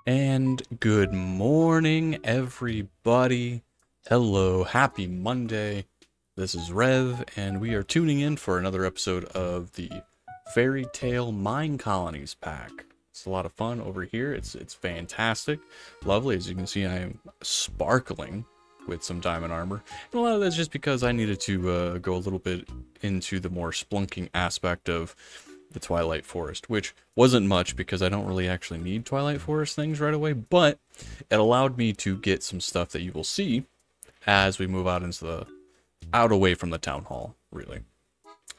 And good morning, everybody. Hello, happy Monday. This is Rev, and we are tuning in for another episode of the Fairy Tale Mine Colonies pack. It's a lot of fun over here. It's fantastic, lovely. As you can see, I am sparkling with some diamond armor, and a lot of that's just because I needed to go a little bit into the more splunking aspect of the Twilight Forest, which wasn't much because I don't really actually need Twilight Forest things right away, but it allowed me to get some stuff that you will see as we move out into the away from the town hall, really.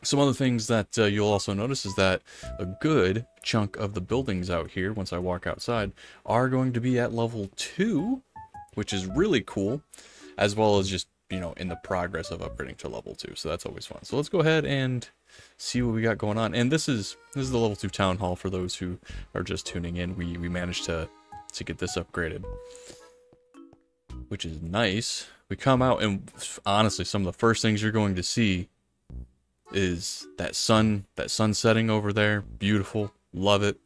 Some other things that you'll also notice is that a good chunk of the buildings out here, once I walk outside, are going to be at level 2, which is really cool, as well as just, you know, in the progress of upgrading to level 2, so that's always fun. So let's go ahead and see what we got going on. And this is the level 2 town hall for those who are just tuning in. We managed to get this upgraded, which is nice. We come out, and honestly, some of the first things you're going to see is that sun setting over there. Beautiful, love it.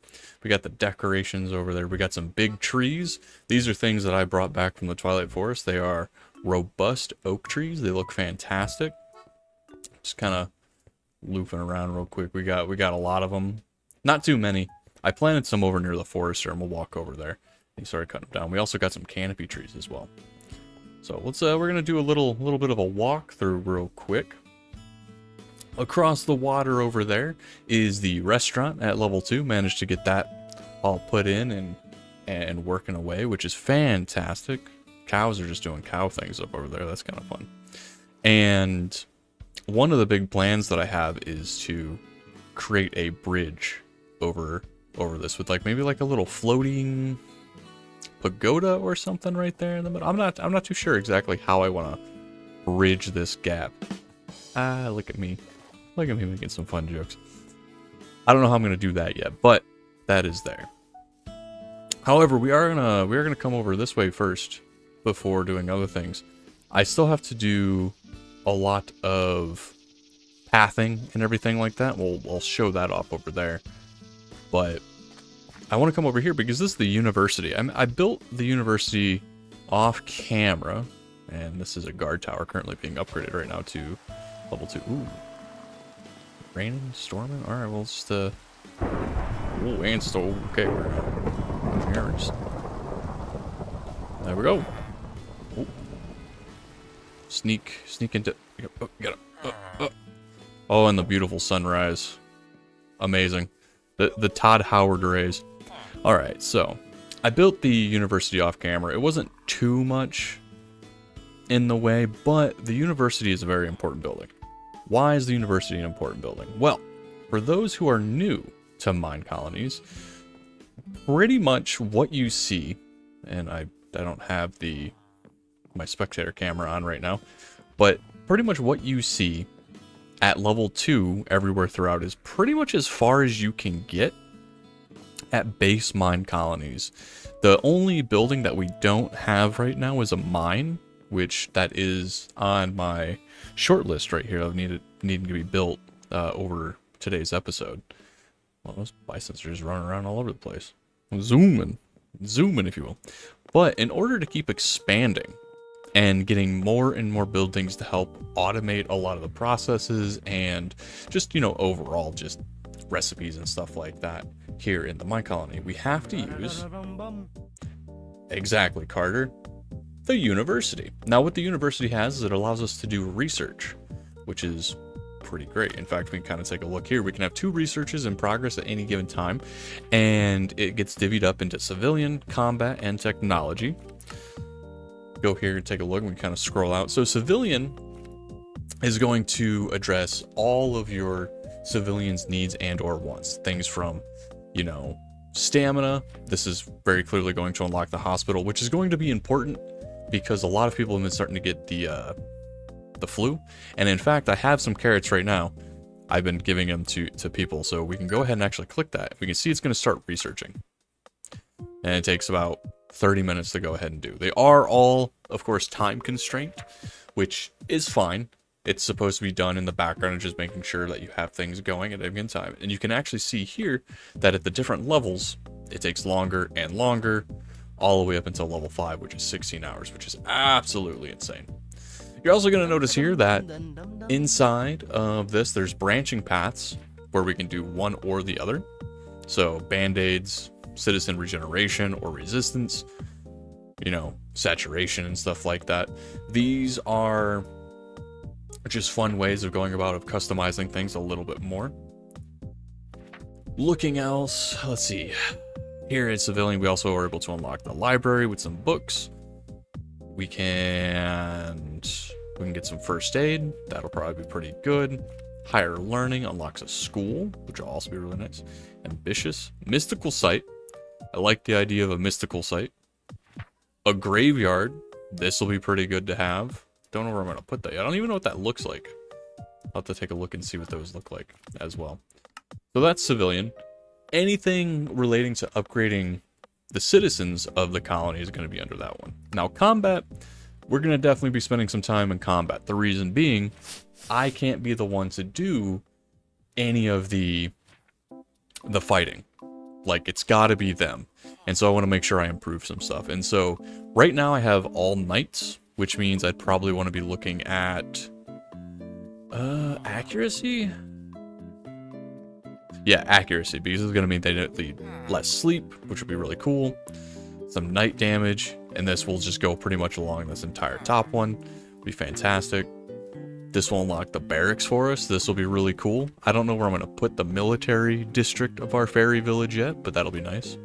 We got the decorations over there. We got some big trees. These are things that I brought back from the Twilight Forest. They are robust oak trees. They look fantastic. Just kind of looping around real quick. We got a lot of them. Not too many. I planted some over near the forester, and we'll walk over there. He started cutting them down. We also got some canopy trees as well. So let's we're gonna do a little bit of a walk through real quick. Across the water over there is the restaurant at level 2. Managed to get that all put in and working away, which is fantastic. Cows are just doing cow things up over there. That's kind of fun. And one of the big plans that I have is to create a bridge over this with maybe a little floating pagoda or something right there in the middle. I'm not too sure exactly how I want to bridge this gap. Look at me making some fun jokes. I don't know how I'm gonna do that yet, but that is there. However, we are gonna come over this way first before doing other things. I still have to do a lot of pathing and everything like that. I'll show that off over there, but I want to come over here because this is the university. I built the university off camera, and this is a guard tower currently being upgraded right now to level 2. Ooh, raining, storming. All right, well, it's just ooh, and storm. Okay, we're here. There we go. Ooh. Sneak into. Oh, get up. Oh, and the beautiful sunrise. Amazing. The Todd Howard rays. All right, so I built the university off camera. It wasn't too much in the way, but the university is a very important building. Why is the university an important building? Well, for those who are new to Mine Colonies, pretty much what you see, and I don't have my spectator camera on right now, but pretty much what you see at level 2 everywhere throughout is pretty much as far as you can get at base Mine Colonies. The only building that we don't have right now is a mine, which that is on my short list right here of needing to be built over today's episode. Well, those bisons are just running around all over the place. Zooming if you will. But in order to keep expanding and getting more and more buildings to help automate a lot of the processes and just, you know, overall just recipes and stuff like that here in the Mine Colony, we have to use, exactly, Carter, the university. Now what the university has is it allows us to do research, which is pretty great. In fact, we can kind of take a look here. We can have 2 researches in progress at any given time, and it gets divvied up into civilian, combat, and technology. Go here and take a look, and we kind of scroll out. So civilian is going to address all of your civilians' needs and or wants. Things from, you know, stamina. This is very clearly going to unlock the hospital, which is going to be important because a lot of people have been starting to get the flu. And in fact, I have some carrots right now. I've been giving them to people, so we can go ahead and actually click that. We can see it's going to start researching. And it takes about 30 minutes to go ahead and do. They are all, of course, time constrained, which is fine. It's supposed to be done in the background and just making sure that you have things going at any given time. And you can actually see here that at the different levels, it takes longer and longer all the way up until level 5, which is 16 hours, which is absolutely insane. You're also going to notice here that inside of this, there's branching paths where we can do one or the other. So band-aids, citizen regeneration or resistance, you know, saturation and stuff like that. These are just fun ways of going about of customizing things a little bit more. Looking else, let's see. Here in civilian, we also are able to unlock the library with some books. We can get some first aid. That'll probably be pretty good. Higher learning unlocks a school, which will also be really nice. Ambitious. Mystical site. I like the idea of a mystical site. A graveyard. This will be pretty good to have. Don't know where I'm going to put that. I don't even know what that looks like. I'll have to take a look and see what those look like as well. So that's civilian. Anything relating to upgrading the citizens of the colony is going to be under that one. Now, combat, we're going to definitely be spending some time in combat. The reason being, I can't be the one to do any of the fighting. Like, it's got to be them. And so I want to make sure I improve some stuff. And so right now I have all knights, which means I'd probably want to be looking at accuracy. Yeah, accuracy, because it's going to mean they need less sleep, which would be really cool. Some night damage, and this will just go pretty much along this entire top one. Be fantastic. This will unlock the barracks for us. This will be really cool. I don't know where I'm going to put the military district of our fairy village yet, but that'll be nice.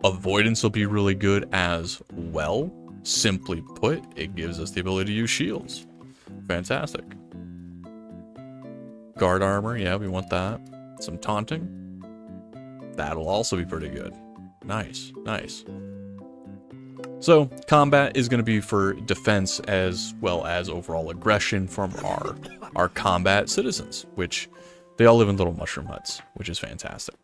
Avoidance will be really good as well. Simply put, it gives us the ability to use shields. Fantastic. Guard armor, yeah, we want that. Some taunting. That'll also be pretty good. Nice, nice. So, combat is going to be for defense as well as overall aggression from our combat citizens, which they all live in little mushroom huts, which is fantastic.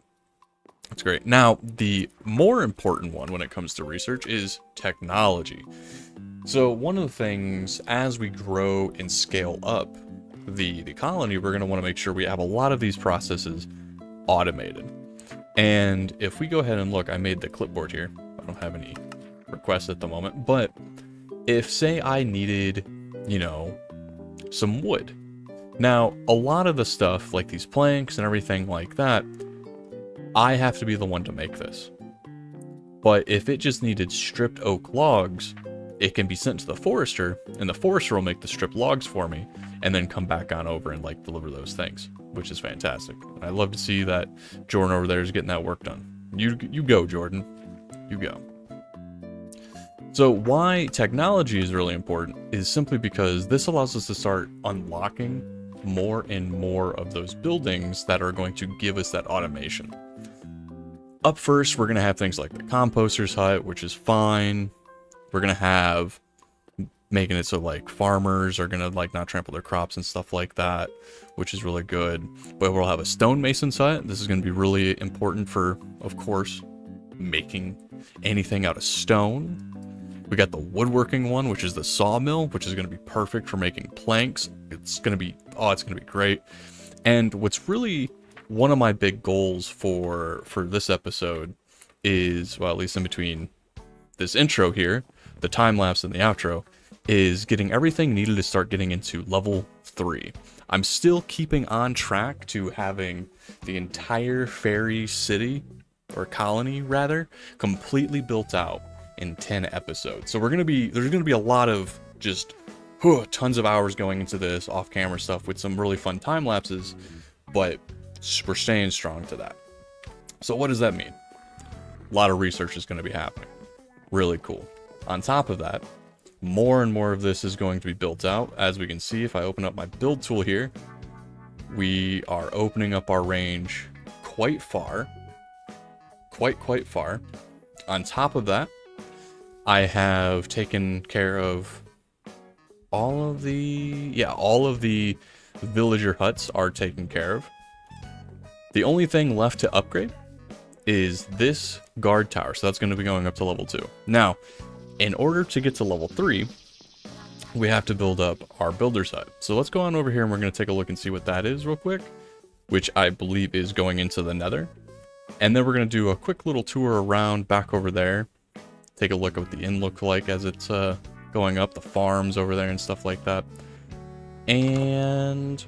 That's great. Now, the more important one when it comes to research is technology. So, one of the things as we grow and scale up the colony, we're going to want to make sure we have a lot of these processes automated. And if we go ahead and look, I made the clipboard here. I don't have any requests at the moment, but if say I needed, you know, some wood. Now, a lot of the stuff like these planks and everything like that, I have to be the one to make this. But if it just needed stripped oak logs, it can be sent to the forester, and the forester will make the stripped logs for me, and then come back on over and like deliver those things, which is fantastic. I love to see that Jordan over there is getting that work done. You go, Jordan. You go. So why technology is really important is simply because this allows us to start unlocking more and more of those buildings that are going to give us that automation. Up first, we're going to have things like the composter's hut, which is fine. We're going to have making it so like farmers are going to like not trample their crops and stuff like that, which is really good. But we'll have a stonemason's hut. This is going to be really important for, of course, making anything out of stone. We got the woodworking one, which is the sawmill, which is going to be perfect for making planks. It's going to be, oh, it's going to be great. And what's really one of my big goals for this episode is, well, at least in between this intro here, the time lapse and the outro, is getting everything needed to start getting into level 3. I'm still keeping on track to having the entire fairy city, or colony rather, completely built out in 10 episodes. So there's going to be a lot of just tons of hours going into this off-camera stuff with some really fun time lapses, but we're staying strong to that. So what does that mean? A lot of research is going to be happening. Really cool. On top of that, more and more of this is going to be built out. As we can see, if I open up my build tool here, we are opening up our range quite far. Quite far. On top of that, I have taken care of all of the villager huts are taken care of. The only thing left to upgrade is this guard tower. So that's going to be going up to level 2. Now, in order to get to level 3, we have to build up our builder's hut. So let's go on over here and we're going to take a look and see what that is real quick, which I believe is going into the nether. And then we're going to do a quick little tour around back over there. Take a look at what the inn looks like as it's going up, the farms over there and stuff like that. And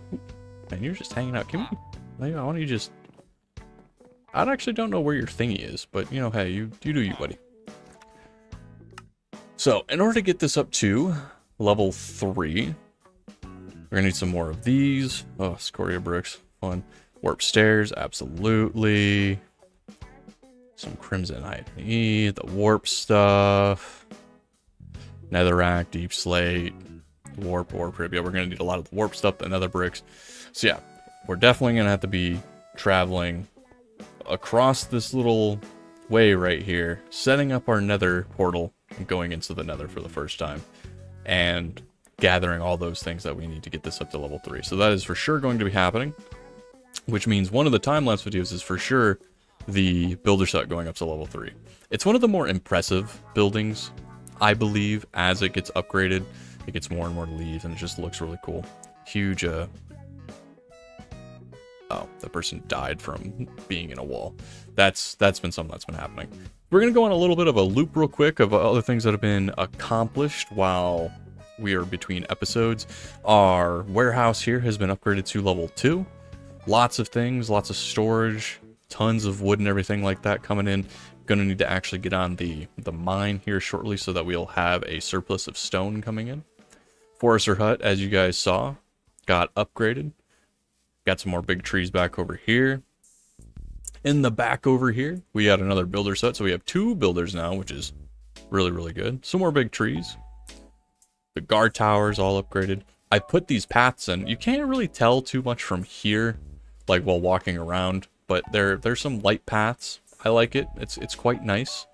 man, you're just hanging out. Can we? Why don't you just? I actually don't know where your thingy is, but you know, hey, you do you, buddy. So in order to get this up to level 3, we're gonna need some more of these. Oh, scoria bricks, fun. Warp stairs, absolutely. Some crimson ID, the warp stuff. Netherrack, deep slate, warp, yeah, we're gonna need a lot of the warp stuff, the nether bricks. So yeah, we're definitely gonna have to be traveling across this little way right here, setting up our nether portal and going into the nether for the first time, and gathering all those things that we need to get this up to level 3. So that is for sure going to be happening, which means one of the time-lapse videos is for sure the builder set going up to level 3. It's one of the more impressive buildings, I believe. As it gets upgraded, it gets more and more leaves, and it just looks really cool. Huge, oh, that person died from being in a wall. That's been something that's been happening. We're going to go on a little bit of a loop real quick of other things that have been accomplished while we are between episodes. Our warehouse here has been upgraded to level 2. Lots of things, lots of storage, tons of wood and everything like that coming in. Going to need to actually get on the mine here shortly so that we'll have a surplus of stone coming in. Forester hut, as you guys saw, got upgraded. Got some more big trees back over here. In the back over here, we got another builder set. So we have 2 builders now, which is really, really good. Some more big trees. The guard towers all upgraded. I put these paths in. You can't really tell too much from here, like while walking around, but there's some light paths. I like it. It's quite nice.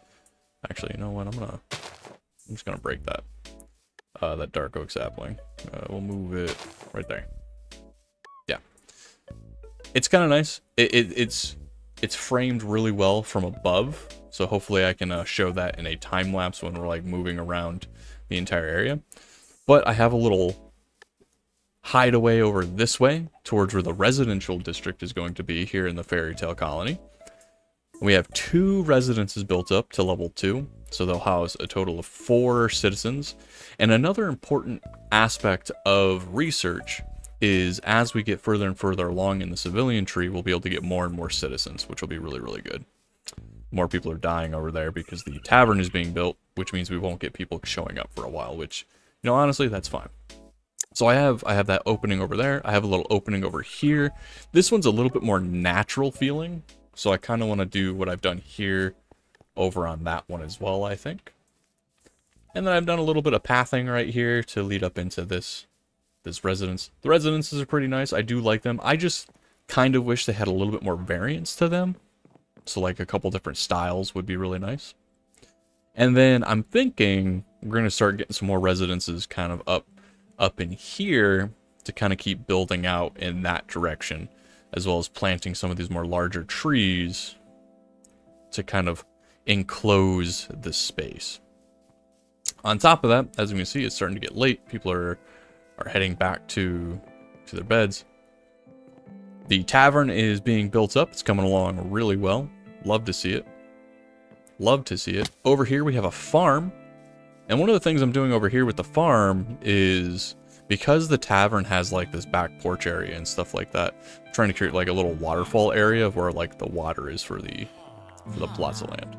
Actually, you know what? I'm just gonna break that. That dark oak sapling. We'll move it right there. Yeah. It's kind of nice. It's framed really well from above, so hopefully I can show that in a time lapse when we're like moving around the entire area. But I have a little hideaway over this way towards where the residential district is going to be here in the Fairy Tale Colony. We have 2 residences built up to level 2, so they'll house a total of 4 citizens. And another important aspect of research is as we get further and further along in the civilian tree, we'll be able to get more and more citizens, which will be really, really good. More people are dying over there because the tavern is being built, which means we won't get people showing up for a while, which, you know, honestly, that's fine. So I have that opening over there. I have a little opening over here. This one's a little bit more natural feeling, so I kind of want to do what I've done here over on that one as well, I think. And then I've done a little bit of pathing right here to lead up into this residence. The residences are pretty nice. I do like them. I just kind of wish they had a little bit more variance to them. So like a couple different styles would be really nice. And then I'm thinking we're going to start getting some more residences kind of up in here to kind of keep building out in that direction, as well as planting some of these more larger trees to kind of enclose the space. On top of that, as you can see, it's starting to get late. People are heading back to their beds. The tavern is being built up. It's coming along really well. Love to see it. Love to see it. Over here we have a farm. And one of the things I'm doing over here with the farm is, because the tavern has like this back porch area and stuff like that, I'm trying to create like a little waterfall area of where like the water is for the plots of land.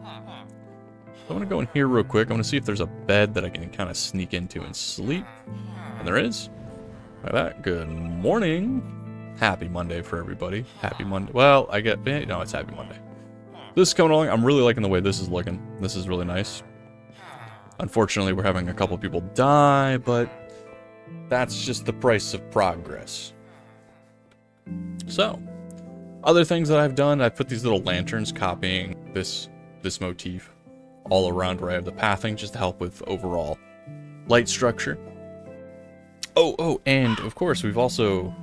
So I'm gonna go in here real quick. I'm gonna see if there's a bed that I can kind of sneak into and sleep. And there is. Like that. Good morning. Happy Monday for everybody. Happy Monday. Well, no, it's Happy Monday. This is coming along. I'm really liking the way this is looking. This is really nice. Unfortunately, we're having a couple people die, but that's just the price of progress. So, other things that I've done, I've put these little lanterns copying this motif all around where I have the pathing, just to help with overall light structure. Oh, and of course, we've also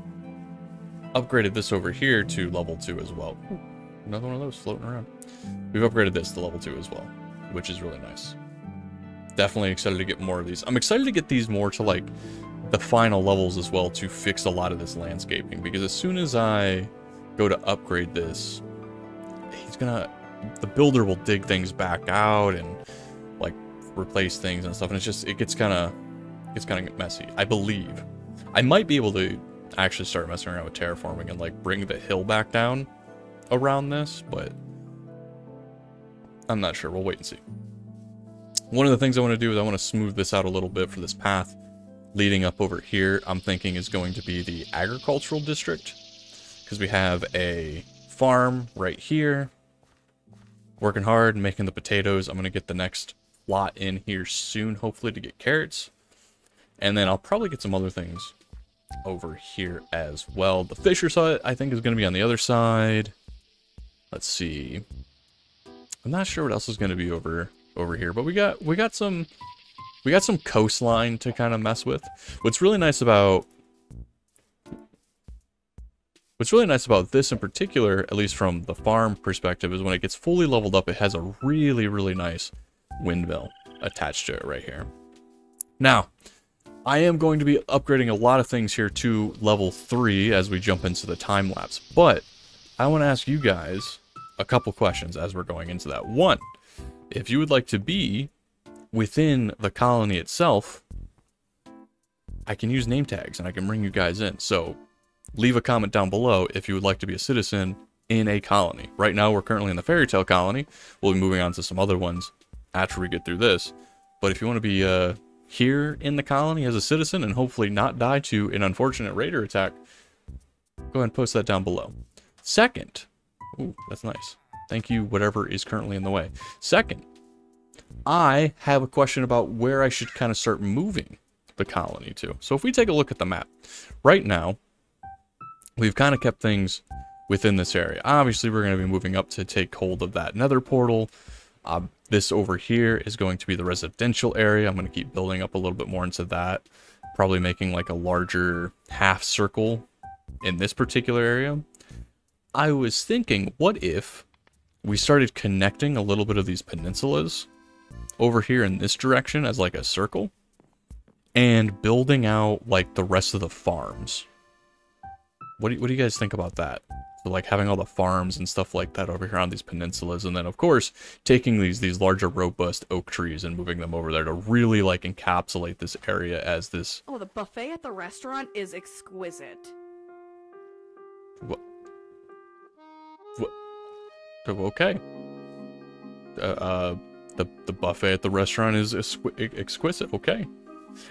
upgraded this over here to level 2 as well. Ooh, another one of those floating around. We've upgraded this to level 2 as well, which is really nice. Definitely excited to get more of these. I'm excited to get these more to like the final levels as well to fix a lot of this landscaping, because as soon as I go to upgrade this, I the builder will dig things back out and like replace things and stuff, and it gets kind of messy. I believe I might be able to actually start messing around with terraforming and like bring the hill back down around this, but I'm not sure. We'll wait and see. One of the things I want to do is I want to smooth this out a little bit for this path leading up over here. I'm thinking is going to be the agricultural district, because we have a farm right here, working hard, making the potatoes. I'm going to get the next lot in here soon, hopefully, to get carrots. And then I'll probably get some other things over here as well. The fisher's hut, I think, is going to be on the other side. Let's see. I'm not sure what else is going to be over here, but we got some coastline to kind of mess with. What's really nice about this in particular, at least from the farm perspective, is when it gets fully leveled up, it has a really, really nice windmill attached to it right here. Now, I am going to be upgrading a lot of things here to level 3 as we jump into the time lapse, but I want to ask you guys a couple questions as we're going into that. One, if you would like to be within the colony itself, I can use name tags and I can bring you guys in. So leave a comment down below if you would like to be a citizen in a colony. Right now we're currently in the fairy tale colony. We'll be moving on to some other ones after we get through this. But if you want to be here in the colony as a citizen and hopefully not die to an unfortunate raider attack, go ahead and post that down below. Second, ooh, that's nice. Thank you, whatever is currently in the way. Second, I have a question about where I should kind of start moving the colony to. So if we take a look at the map, right now, we've kind of kept things within this area. Obviously, we're going to be moving up to take hold of that nether portal. This over here is going to be the residential area. I'm going to keep building up a little bit more into that. Probably making like a larger half circle in this particular area. I was thinking, what if we started connecting a little bit of these peninsulas over here in this direction as like a circle and building out like the rest of the farms? What do you guys think about that? So like having all the farms and stuff like that over here on these peninsulas, and then of course taking these larger robust oak trees and moving them over there to really like encapsulate this area as this. Oh, the buffet at the restaurant is exquisite. What? Okay. The buffet at the restaurant is exquisite. Okay.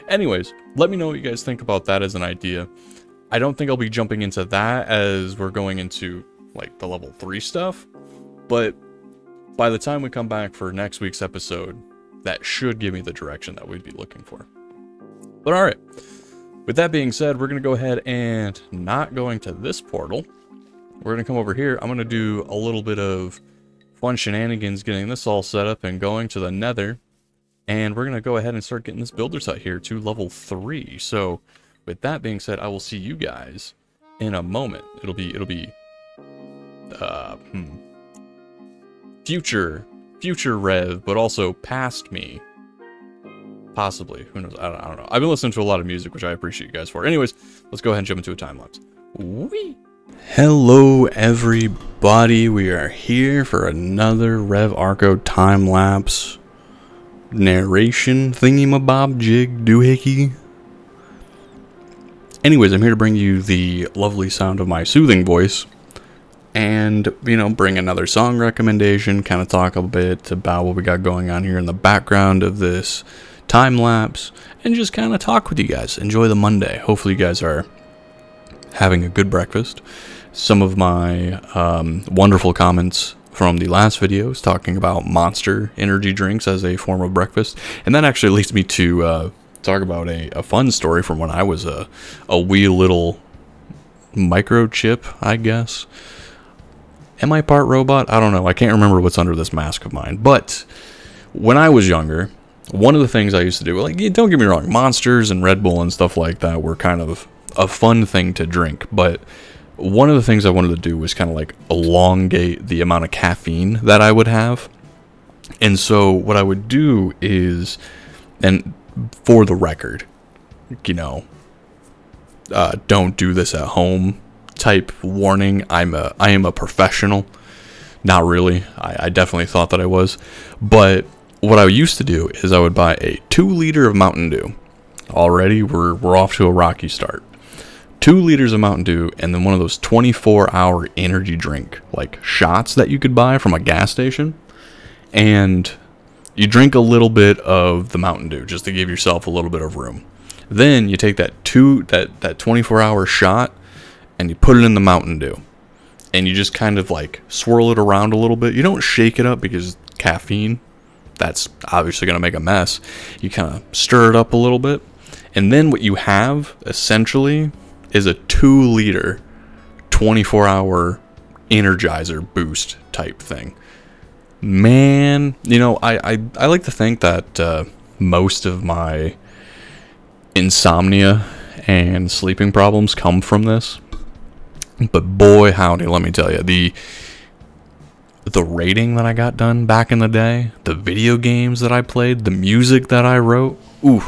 Anyways, let me know what you guys think about that as an idea. I don't think I'll be jumping into that as we're going into like the level 3 stuff, but by the time we come back for next week's episode, that should give me the direction that we'd be looking for. But all right, with that being said, we're going to go ahead and not going to this portal. We're going to come over here. I'm going to do a little bit of fun shenanigans getting this all set up and going to the nether. And we're going to go ahead and start getting this builder's hut here to level 3. So with that being said, I will see you guys in a moment. It'll be future Rev, but also past me. Possibly. Who knows? I don't know. I've been listening to a lot of music, which I appreciate you guys for. Anyways, let's go ahead and jump into a time lapse. Whee! Hello everybody, we are here for another Rev Arco time lapse narration thingamabob jig doohickey. Anyways, I'm here to bring you the lovely sound of my soothing voice and, you know, bring another song recommendation, kind of talk a bit about what we got going on here in the background of this time lapse, and just kind of talk with you guys. Enjoy the Monday. Hopefully you guys are having a good breakfast. Some of my wonderful comments from the last videos talking about Monster energy drinks as a form of breakfast, and that actually leads me to talk about a fun story from when I was a wee little microchip, I guess. Am I part robot? I don't know. I can't remember what's under this mask of mine. But when I was younger, one of the things I used to do, like, don't get me wrong, Monsters and Red Bull and stuff like that were kind of a fun thing to drink, but one of the things I wanted to do was kind of like elongate the amount of caffeine that I would have. And so what I would do is, and for the record, you know, don't do this at home type warning. I am a professional. Not really. I definitely thought that I was. But what I used to do is I would buy a 2-liter of Mountain Dew. Already, we're off to a rocky start. 2 liters of Mountain Dew, and then one of those 24-hour energy drink, like, shots that you could buy from a gas station. And you drink a little bit of the Mountain Dew, just to give yourself a little bit of room. Then you take that 24-hour shot, and you put it in the Mountain Dew. And you just kind of like swirl it around a little bit. You don't shake it up because caffeine, that's obviously going to make a mess. You kind of stir it up a little bit. And then what you have, essentially, is a 2-liter, 24-hour Energizer boost type thing. Man, you know, I like to think that most of my insomnia and sleeping problems come from this. But boy, howdy, let me tell you, the rating that I got done back in the day, the video games that I played, the music that I wrote, ooh,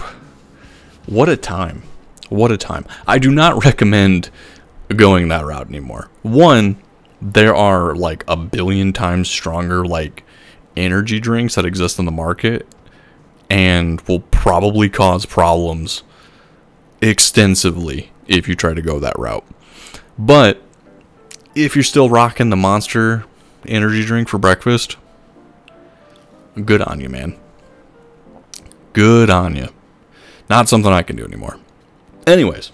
what a time. What a time. I do not recommend going that route anymore. One, there are like a billion times stronger like energy drinks that exist on the market and will probably cause problems extensively if you try to go that route. But if you're still rocking the Monster energy drink for breakfast, good on you, man. Good on you. Not something I can do anymore. Anyways,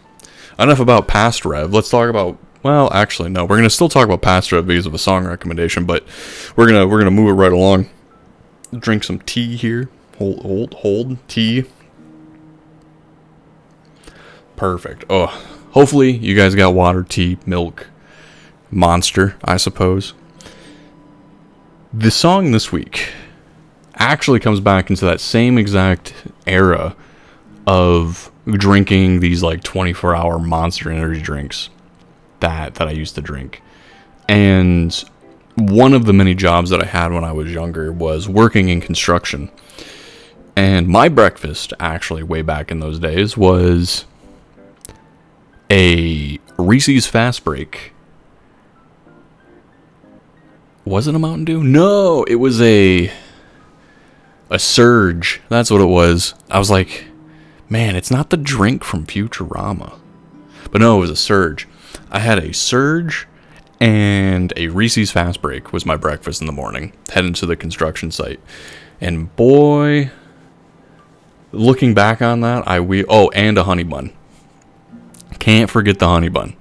enough about past Rev. Let's talk about, well, actually, no. We're going to still talk about past Rev because of a song recommendation, but we're gonna move it right along. Drink some tea here. Hold tea. Perfect. Oh. Hopefully, you guys got water, tea, milk, Monster, I suppose. The song this week actually comes back into that same exact era of drinking these like 24-hour Monster energy drinks that I used to drink. And one of the many jobs that I had when I was younger was working in construction. And my breakfast, actually, way back in those days, was a Reese's Fast Break. Was it a Mountain Dew? No, it was a Surge. That's what it was. I was like, man, it's not the drink from Futurama. But no, it was a Surge. I had a Surge and a Reese's Fast Break was my breakfast in the morning, heading to the construction site. And boy, looking back on that, and a honey bun. Can't forget the honey bun.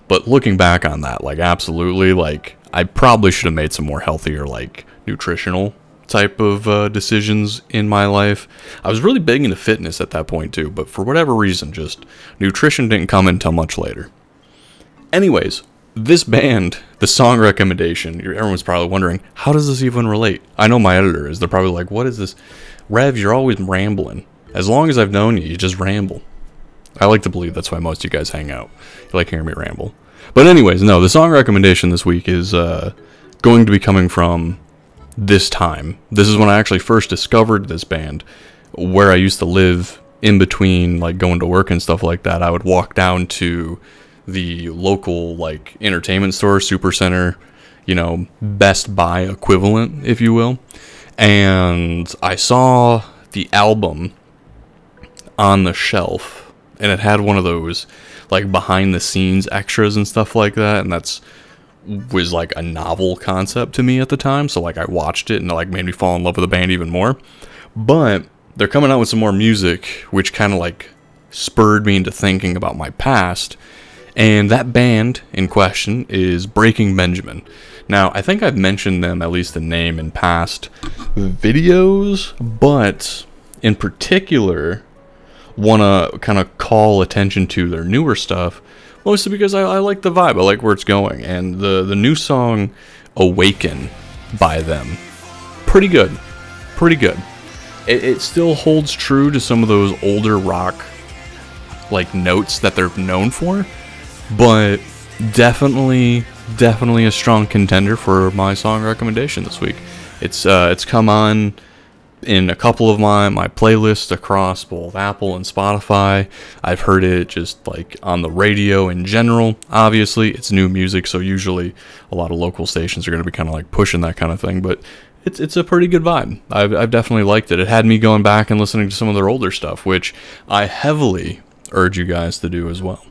But looking back on that, like, absolutely, like, I probably should have made some more healthier, like, nutritional type of decisions in my life. I was really big into fitness at that point, too, but for whatever reason, just nutrition didn't come until much later. Anyways, this band, the song recommendation, everyone's probably wondering, how does this even relate? I know my editor is. They're probably like, what is this? Rev, you're always rambling. As long as I've known you, you just ramble. I like to believe that's why most of you guys hang out. You like hearing me ramble. But anyways, no, the song recommendation this week is going to be coming from this time. This is when I actually first discovered this band, where I used to live in between, like, going to work and stuff like that. I would walk down to the local, like, entertainment store, Supercenter, you know, Best Buy equivalent, if you will. And I saw the album on the shelf, and it had one of those, like, behind the scenes extras and stuff like that, and was like a novel concept to me at the time. So, like, I watched it and it, like, made me fall in love with the band even more. But they're coming out with some more music, which kind of, like, spurred me into thinking about my past. And that band in question is Breaking Benjamin. Now, I think I've mentioned them, at least the name, in past videos, but in particular want to kind of call attention to their newer stuff, mostly because I like the vibe. I like where it's going. And the new song, Awaken, by them, pretty good. Pretty good. It still holds true to some of those older rock, like, notes that they're known for, but definitely a strong contender for my song recommendation this week. It's come on in a couple of my playlists across both Apple and Spotify. I've heard it just like on the radio in general. Obviously, it's new music, so usually a lot of local stations are going to be kind of like pushing that kind of thing, but it's a pretty good vibe. I've definitely liked it. It had me going back and listening to some of their older stuff, which I heavily urge you guys to do as well.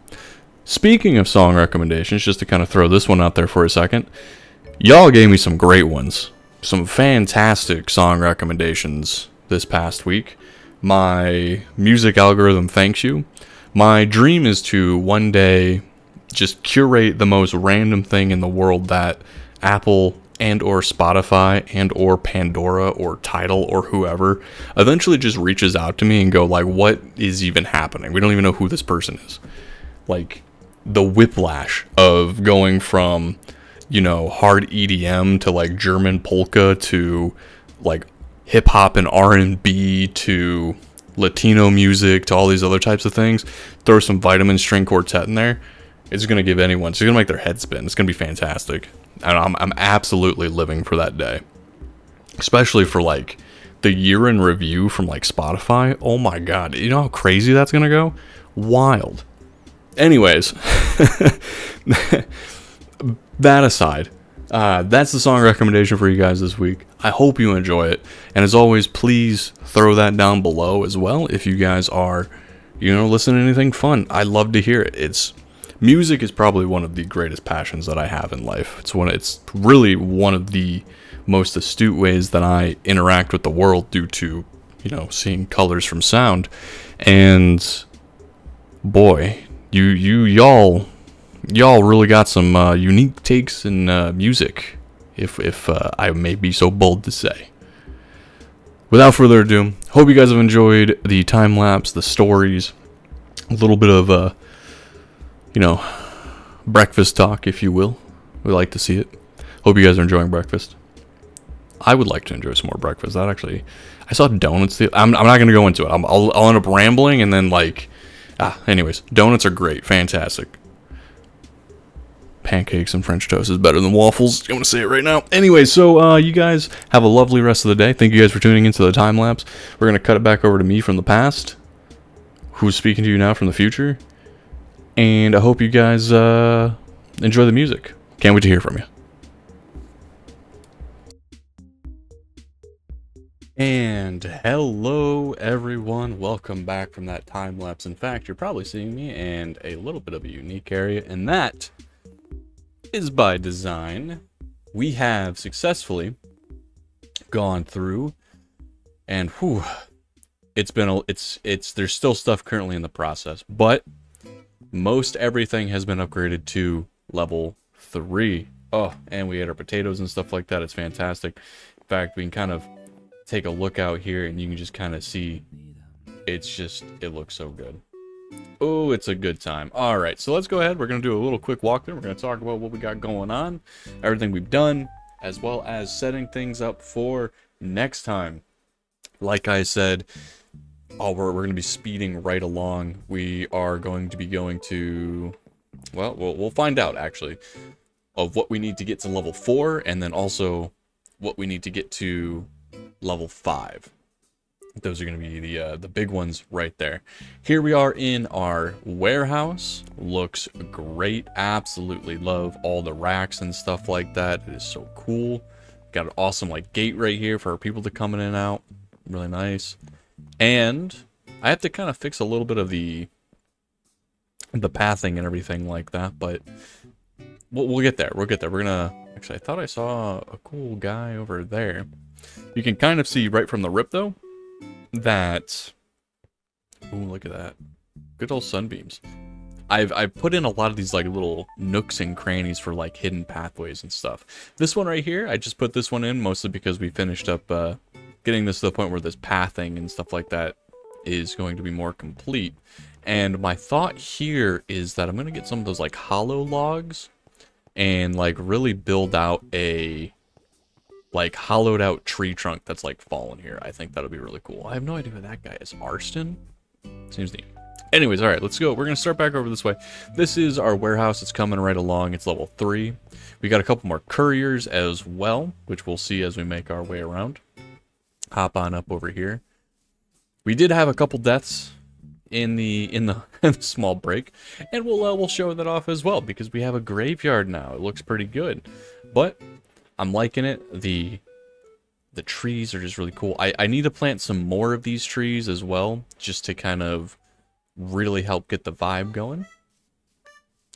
Speaking of song recommendations, just to kind of throw this one out there for a second, y'all gave me some great ones. Some fantastic song recommendations this past week. My music algorithm thanks you. My dream is to one day just curate the most random thing in the world that Apple and or Spotify and or Pandora or Tidal or whoever eventually just reaches out to me and go like, what is even happening? We don't even know who this person is. Like the whiplash of going from, you know, hard EDM to like German polka to like hip hop and R&B to Latino music to all these other types of things. Throw some Vitamin String Quartet in there. It's going to give anyone, it's going to make their head spin. It's going to be fantastic. And I'm absolutely living for that day. Especially for like the year in review from like Spotify. Oh my God. You know how crazy that's going to go? Wild. Anyways. That aside, that's the song recommendation for you guys this week. I hope you enjoy it. And as always, please throw that down below as well if you guys are, you know, listening to anything fun. I love to hear it. Music is probably one of the greatest passions that I have in life. It's really one of the most astute ways that I interact with the world due to, you know, seeing colors from sound. And boy, y'all really got some unique takes in music, if I may be so bold to say. Without further ado, hope you guys have enjoyed the time lapse, the stories, a little bit of you know, breakfast talk, if you will. We like to see it. Hope you guys are enjoying breakfast. I would like to enjoy some more breakfast. That actually, I saw donuts. I'm not gonna go into it. I'll end up rambling and then like, anyways, donuts are great, fantastic. Pancakes and French toast is better than waffles. I'm gonna say it right now. Anyway, so you guys have a lovely rest of the day. Thank you guys for tuning into the time lapse. We're gonna cut it back over to me from the past, who's speaking to you now from the future, and I hope you guys enjoy the music. Can't wait to hear from you. And hello everyone, welcome back from that time lapse. In fact, you're probably seeing me in a little bit of a unique area, and that is by design. We have successfully gone through, and whew, there's still stuff currently in the process, but most everything has been upgraded to level 3. Oh, and we had our potatoes and stuff like that. It's fantastic. In fact, we can kind of take a look out here and you can just kind of see it looks so good. Oh, it's a good time. All right, so let's go ahead. We're going to do a little quick walkthrough. We're going to talk about what we got going on, everything we've done, as well as setting things up for next time. Like I said, we're going to be speeding right along. We are going to be going to, well, we'll find out actually of what we need to get to level 4, and then also what we need to get to level 5. Those are going to be the big ones right there. Here we are in our warehouse. Looks great. Absolutely love all the racks and stuff like that. It is so cool. Got an awesome like gate right here for our people to come in and out. Really nice. And I have to kind of fix a little bit of the pathing and everything like that, but we'll get there. We'll get there. We're gonna actually, I thought I saw a cool guy over there. You can kind of see right from the rip though that, ooh, look at that, good old sunbeams. I've put in a lot of these like little nooks and crannies for like hidden pathways and stuff. This one right here, I just put this one in mostly because we finished up getting this to the point where this pathing and stuff like that is going to be more complete. And my thought here is that I'm going to get some of those like hollow logs and like really build out a like hollowed out tree trunk that's like fallen here. I think that'll be really cool. I have no idea who that guy is. Arston? Seems neat. Anyways, all right, let's go. We're going to start back over this way. This is our warehouse. It's coming right along. It's level 3. We got a couple more couriers as well, which we'll see as we make our way around. hop on up over here. We did have a couple deaths in the small break, and we'll show that off as well because we have a graveyard now. It looks pretty good, but I'm liking it. The trees are just really cool. I need to plant some more of these trees as well, just to kind of really help get the vibe going.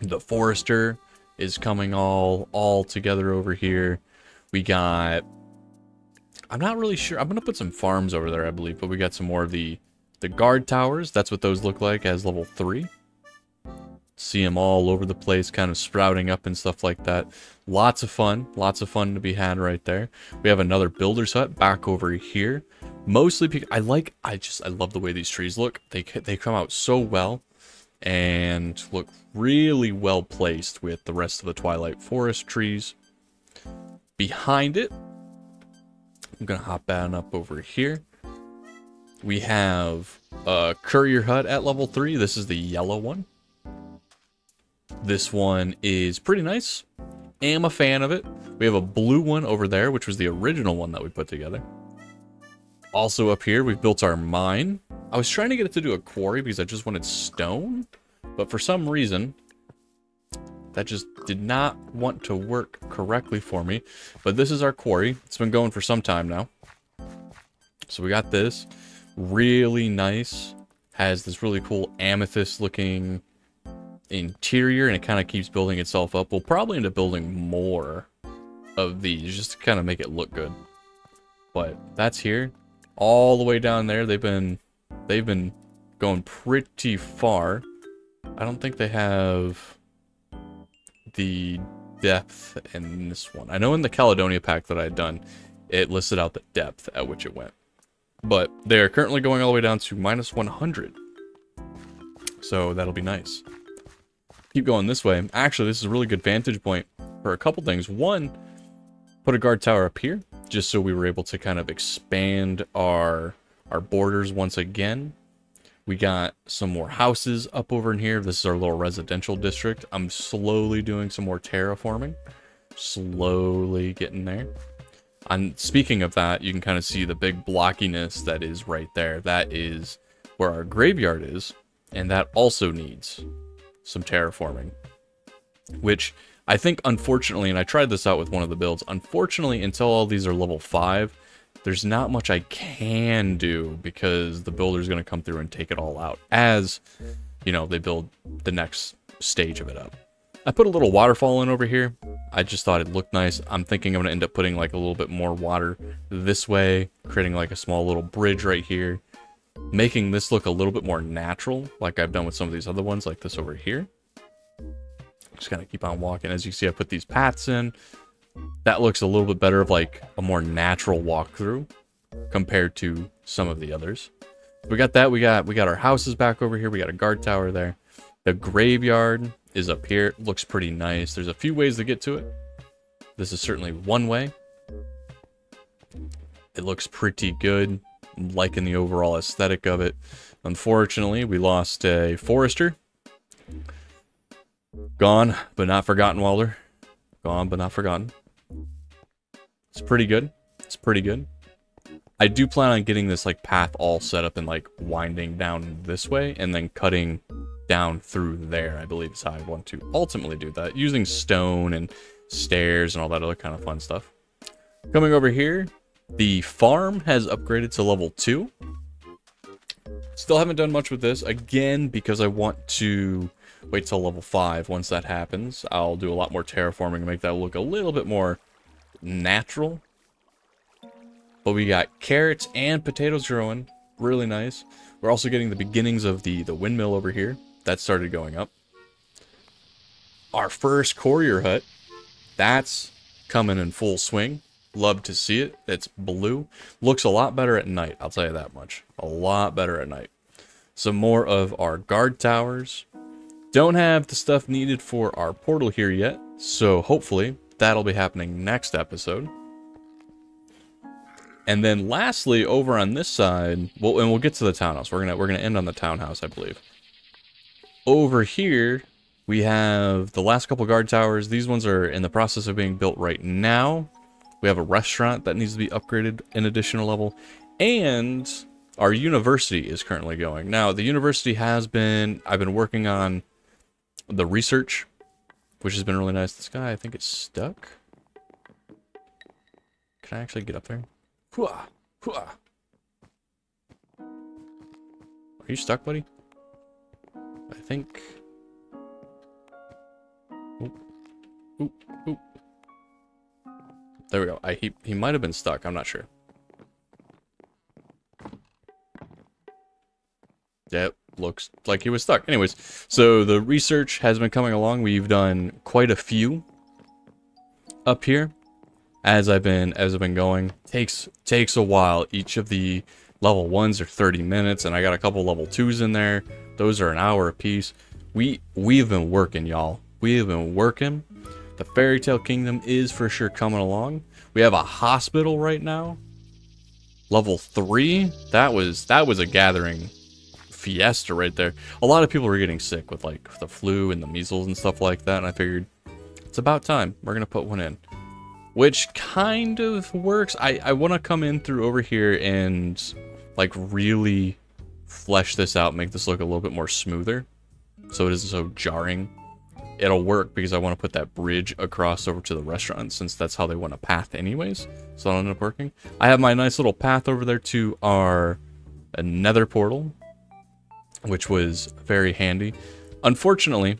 The forester is coming all together over here. We got, I'm not really sure. I'm gonna put some farms over there, I believe, but we got some more of the guard towers. That's what those look like as level 3. See them all over the place, kind of sprouting up and stuff like that. Lots of fun to be had right there. We have another builder's hut back over here. Mostly because I love the way these trees look. They come out so well and look really well placed with the rest of the Twilight Forest trees. Behind it, I'm gonna hop on up over here. We have a courier hut at level 3. This is the yellow one. This one is pretty nice. Am a fan of it. We have a blue one over there, which was the original one that we put together. Also up here, we've built our mine. I was trying to get it to do a quarry because I just wanted stone, but for some reason, that just did not want to work correctly for me. But this is our quarry. It's been going for some time now. So we got this. Really nice. Has this really cool amethyst looking interior, and it kind of keeps building itself up. We'll probably end up building more of these just to kind of make it look good. But that's here. All the way down there, they've been going pretty far. I don't think they have the depth in this one. I know in the Caledonia pack that I had done, it listed out the depth at which it went. But they're currently going all the way down to -100. So that'll be nice. Keep going this way. Actually, this is a really good vantage point for a couple things. One, put a guard tower up here, just so we were able to kind of expand our borders once again. We got some more houses up over in here. This is our little residential district. I'm slowly doing some more terraforming. Slowly getting there. And speaking of that, you can kind of see the big blockiness that is right there. That is where our graveyard is, and that also needs some terraforming. Which I think, unfortunately, and I tried this out with one of the builds, unfortunately, until all these are level 5, there's not much I can do because the builder's going to come through and take it all out as, you know, they build the next stage of it up. I put a little waterfall in over here. I just thought it looked nice. I'm thinking I'm going to end up putting like a little bit more water this way, creating like a small little bridge right here, making this look a little bit more natural like I've done with some of these other ones like this over here. Just kind of keep on walking. As you see, I put these paths in. That looks a little bit better of like a more natural walkthrough compared to some of the others. We got that. We got our houses back over here. We got a guard tower there. The graveyard is up here. It looks pretty nice. There's a few ways to get to it. This is certainly one way. It looks pretty good. I'm liking the overall aesthetic of it. Unfortunately, we lost a forester. Gone, but not forgotten, Walder. Gone, but not forgotten. It's pretty good. It's pretty good. I do plan on getting this like path all set up and like winding down this way and then cutting down through there. I believe is how I want to ultimately do that, using stone and stairs and all that other kind of fun stuff. Coming over here, the farm has upgraded to level 2. Still haven't done much with this, again, because I want to wait till level 5. Once that happens, I'll do a lot more terraforming to make that look a little bit more natural. But we got carrots and potatoes growing. Really nice. We're also getting the beginnings of the windmill over here. That started going up. Our first courier hut. That's coming in full swing. Love to see it. It's blue. Looks a lot better at night, I'll tell you that much. A lot better at night. Some more of our guard towers. Don't have the stuff needed for our portal here yet, so hopefully that'll be happening next episode. And then lastly, over on this side, we'll get to the townhouse. We're gonna end on the townhouse, I believe. Over here, we have the last couple guard towers. These ones are in the process of being built right now. We have a restaurant that needs to be upgraded an additional level. And our university is currently going. Now, the university I've been working on the research, which has been really nice. This guy, I think, is stuck. Can I actually get up there? Hooah! Hooah! Are you stuck, buddy? I think... Oop. Oop. Oop. There we go. He might have been stuck. I'm not sure. Yep, looks like he was stuck. Anyways, so the research has been coming along. We've done quite a few up here as I've been going. Takes a while. Each of the level 1s are 30 minutes, and I got a couple level 2s in there. Those are an hour a piece. We've been working, y'all. We have been working. The Fairy Tale Kingdom is for sure coming along. We have a hospital right now. Level 3. That was a gathering fiesta right there. A lot of people were getting sick with like the flu and the measles and stuff like that, and I figured it's about time. We're gonna put one in. Which kind of works. I want to come in through over here and like really flesh this out, make this look a little bit more smoother so it isn't so jarring. It'll work because I want to put that bridge across over to the restaurant, since that's how they want a path anyways, so it'll end up working. I have my nice little path over there to our nether portal, which was very handy. Unfortunately,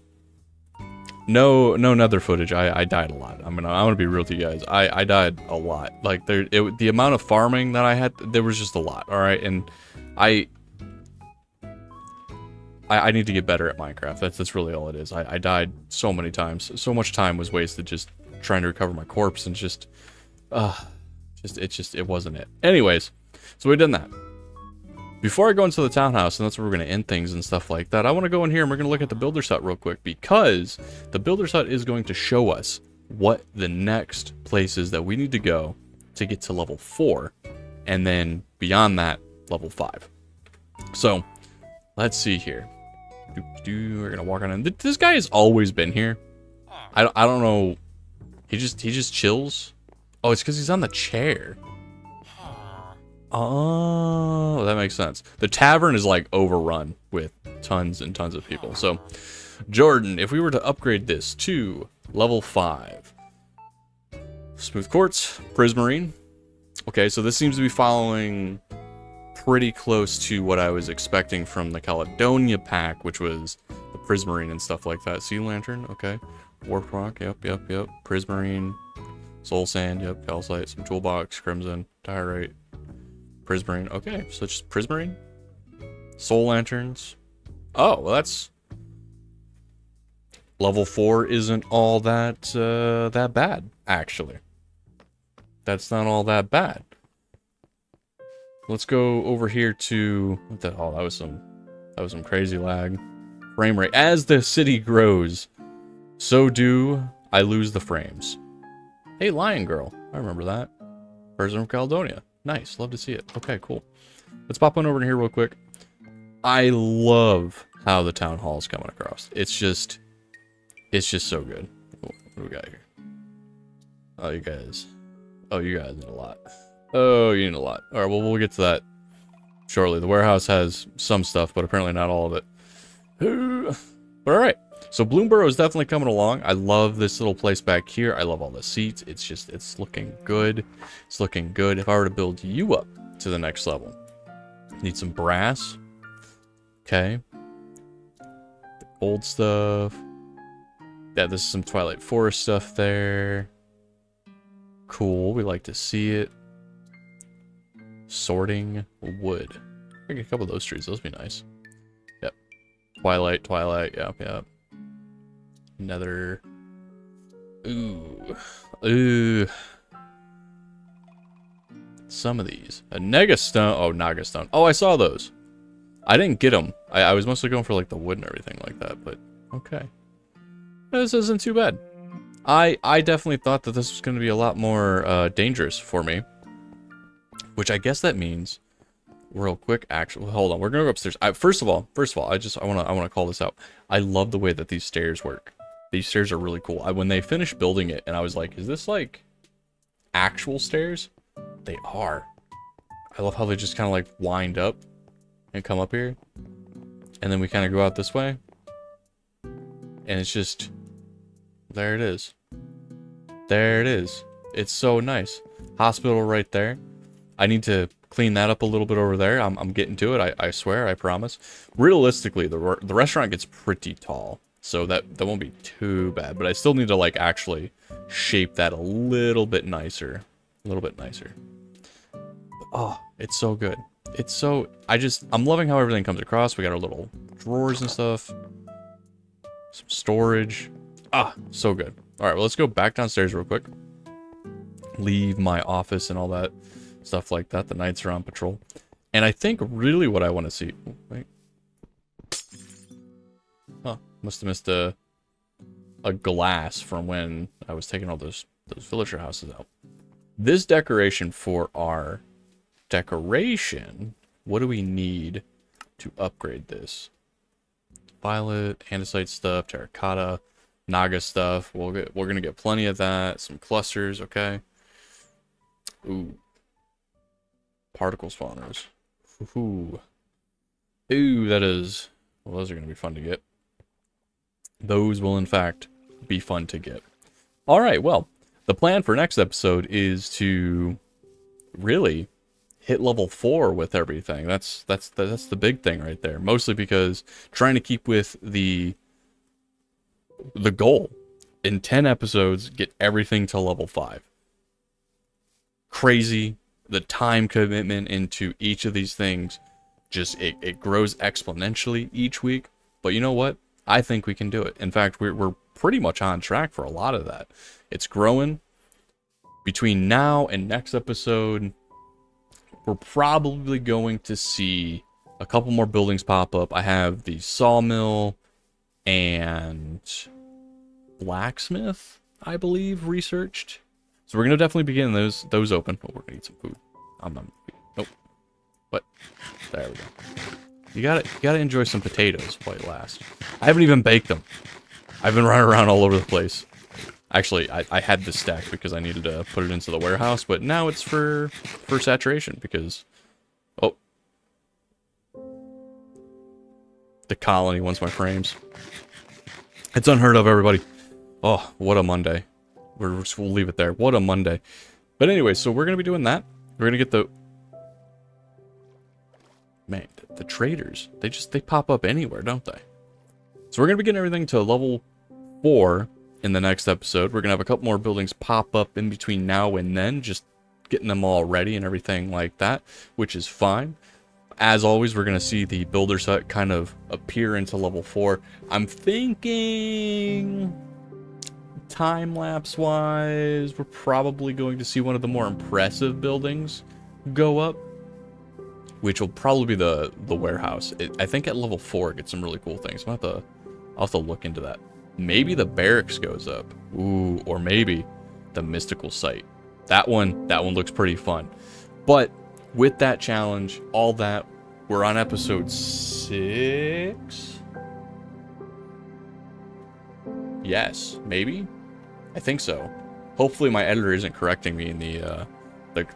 no nether footage. I died a lot. I'm gonna be real with you guys. I died a lot. Like the amount of farming that I had, there was just a lot. All right, and I need to get better at Minecraft. That's really all it is. I died so many times. So much time was wasted just trying to recover my corpse, and it wasn't it. Anyways, so we've done that. Before I go into the townhouse, and that's where we're going to end things and stuff like that, I want to go in here and we're going to look at the builder's hut real quick, because the builder's hut is going to show us what the next place is that we need to go to get to level 4, and then beyond that, level 5. So, let's see here. We're going to walk on in. This guy has always been here. I don't know. He just chills. Oh, it's because he's on the chair. Oh, that makes sense. The tavern is like overrun with tons and tons of people. So, Jordan, if we were to upgrade this to level 5, smooth quartz, prismarine. Okay, so this seems to be following pretty close to what I was expecting from the Caledonia pack, which was the prismarine and stuff like that. Sea lantern, okay. Warp rock, yep. Prismarine, soul sand, yep. Calcite, some toolbox, crimson, diorite. Prismarine. Okay, so just prismarine. Soul lanterns. Oh, well, that's... Level 4 isn't all that, that bad, actually. That's not all that bad. Let's go over here to... What the hell? That was some crazy lag. Frame rate. As the city grows, so do I lose the frames. Hey, Lion Girl. I remember that. Person from Caledonia. Nice, love to see it. Okay, cool. Let's pop on over to here real quick. I love how the town hall is coming across. It's just so good. What do we got here? Oh, you guys need a lot. Oh, you need a lot. All right, well, we'll get to that shortly. The warehouse has some stuff, but apparently not all of it. But all right. So Bloomborough is definitely coming along. I love this little place back here. I love all the seats. It's looking good. It's looking good. If I were to build you up to the next level, need some brass. Okay. The old stuff. Yeah, this is some Twilight Forest stuff there. Cool. We like to see it. Sorting wood. I get a couple of those trees. Those would be nice. Yep. Twilight. Yep. Nether. Ooh. Some of these. A Negastone. Oh, Nagastone. Oh, I saw those. I didn't get them. I was mostly going for like the wood and everything like that, but okay. This isn't too bad. I definitely thought that this was going to be a lot more dangerous for me. Which I guess that means, real quick, actually, hold on, we're gonna go upstairs. First of all, I wanna call this out. I love the way that these stairs work. These stairs are really cool. When they finished building it, and I was like, is this like actual stairs? They are. I love how they just kind of like wind up and come up here. And then we kind of go out this way. And it's just, there it is. There it is. It's so nice. Hospital right there. I need to clean that up a little bit over there. I'm getting to it. I swear, I promise. Realistically, the restaurant gets pretty tall. So that won't be too bad. But I still need to like actually shape that a little bit nicer. A little bit nicer. Oh, it's so good. It's so, I'm loving how everything comes across. We got our little drawers and stuff. Some storage. Ah, so good. All right, well, let's go back downstairs real quick. Leave my office and all that stuff like that. The knights are on patrol. And I think really what I want to see... Oh, wait. Huh. Must have missed a glass from when I was taking all those villager houses out. This decoration for our decoration, what do we need to upgrade this? Violet, andesite stuff, terracotta, naga stuff. We're gonna get plenty of that. Some clusters, okay. Ooh. Particle spawners. Ooh. Ooh, that is... Well, those are gonna be fun to get. Those will, in fact, be fun to get. Alright, well, the plan for next episode is to really hit level 4 with everything. That's the big thing right there. Mostly because trying to keep with the goal. In 10 episodes, get everything to level 5. Crazy. The time commitment into each of these things, just it grows exponentially each week. But you know what? I think we can do it. In fact, we're pretty much on track for a lot of that. It's growing. Between now and next episode, we're probably going to see a couple more buildings pop up. I have the sawmill and blacksmith, I believe, researched. So we're going to definitely begin those open. Oh, we're going to eat some food. Nope. What? There we go. You gotta enjoy some potatoes while it lasts. I haven't even baked them. I've been running around all over the place. Actually, I had this stack because I needed to put it into the warehouse, but now it's for saturation because... Oh. The colony wants my frames. It's unheard of, everybody. Oh, what a Monday. We'll leave it there. What a Monday. But anyway, so we're going to be doing that. We're going to get the... Man, the traders, they pop up anywhere, don't they? So we're going to be getting everything to level 4 in the next episode. We're going to have a couple more buildings pop up in between now and then, just getting them all ready and everything like that, which is fine. As always, we're going to see the builder set kind of appear into level 4. I'm thinking... time-lapse wise, we're probably going to see one of the more impressive buildings go up, which will probably be the warehouse. I think at level 4 it gets some really cool things. I'll have to look into that. Maybe the barracks goes up. Ooh, or maybe the mystical site. That one looks pretty fun. But with that challenge, all that, we're on episode 6. Yes, maybe? I think so. Hopefully my editor isn't correcting me in the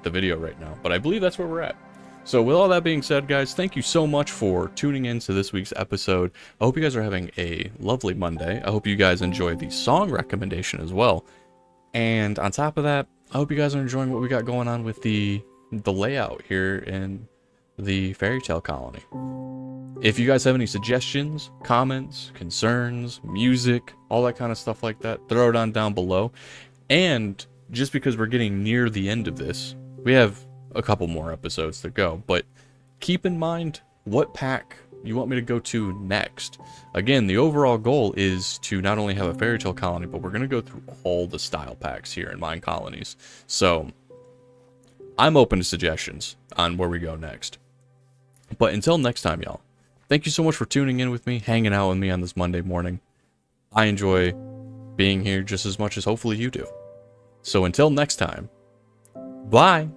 video right now, but I believe that's where we're at. So with all that being said, guys, thank you so much for tuning in to this week's episode. I hope you guys are having a lovely Monday. I hope you guys enjoyed the song recommendation as well. And on top of that, I hope you guys are enjoying what we got going on with the layout here in the fairy tale colony. If you guys have any suggestions, comments, concerns, music, all that kind of stuff like that, throw it on down below. And just because we're getting near the end of this, we have a couple more episodes to go, but keep in mind what pack you want me to go to next. Again, the overall goal is to not only have a fairy tale colony, but we're going to go through all the style packs here in Minecolonies. So I'm open to suggestions on where we go next. But until next time, y'all, thank you so much for tuning in with me, hanging out with me on this Monday morning. I enjoy being here just as much as hopefully you do. So until next time, bye!